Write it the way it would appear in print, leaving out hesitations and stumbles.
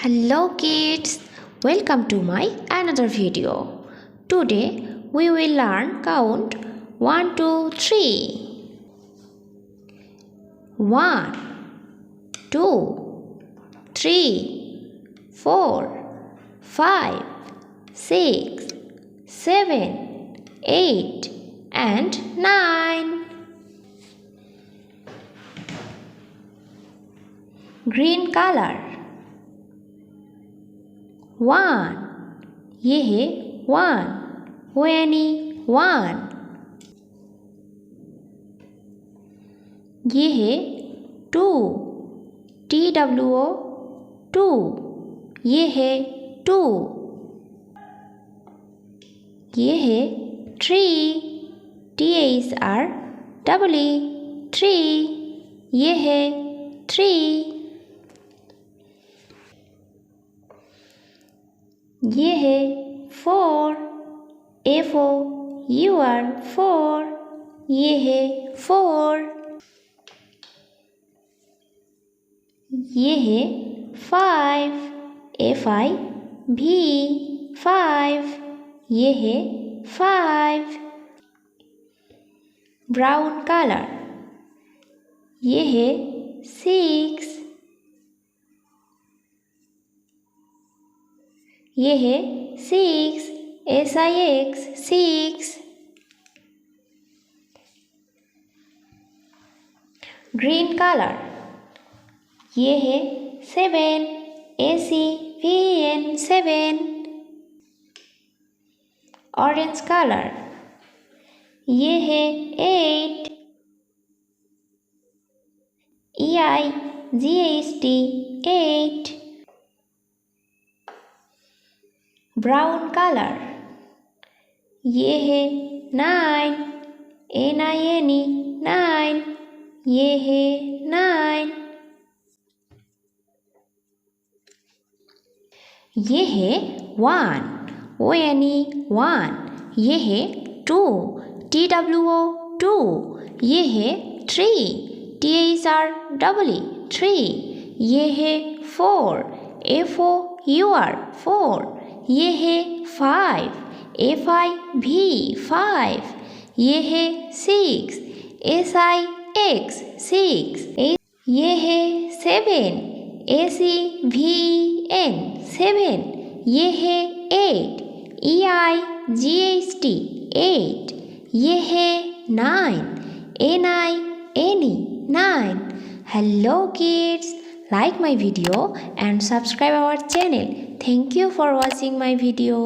Hello kids, welcome to my another video. Today we will learn count 1 2 3. 1 2 3 4 5 6 7 8 and 9. Green color. 1 ये है 1 वो यानी 1. ये है 2 TWO 2 ये है 2. ये है 3 THREE 3 ये है 3. ये है 4 FOUR 4 ये है 4. ये है 5 FIV 5 ये है 5. Brown colour. ये है 6 ये है 6 SIX 6. Green colour. ये है 7 ACVN 7. Orange colour. ये है 8 EIGHT 8. Brown colour. ये है 9 NINE 9 ये है 9. ये है 1 वो यानी 1. ये है 2 TWO 2 ये है 3 THREE 3 ये है 4 FOUR 4 ये है 5 FIV 5 ये है 6 SIX 6 ये है 7 ACVN 7 ये है 8 EIGHT 8 ये है 9 NINE 9. Hello kids, like my video and subscribe our channel. Thank you for watching my video.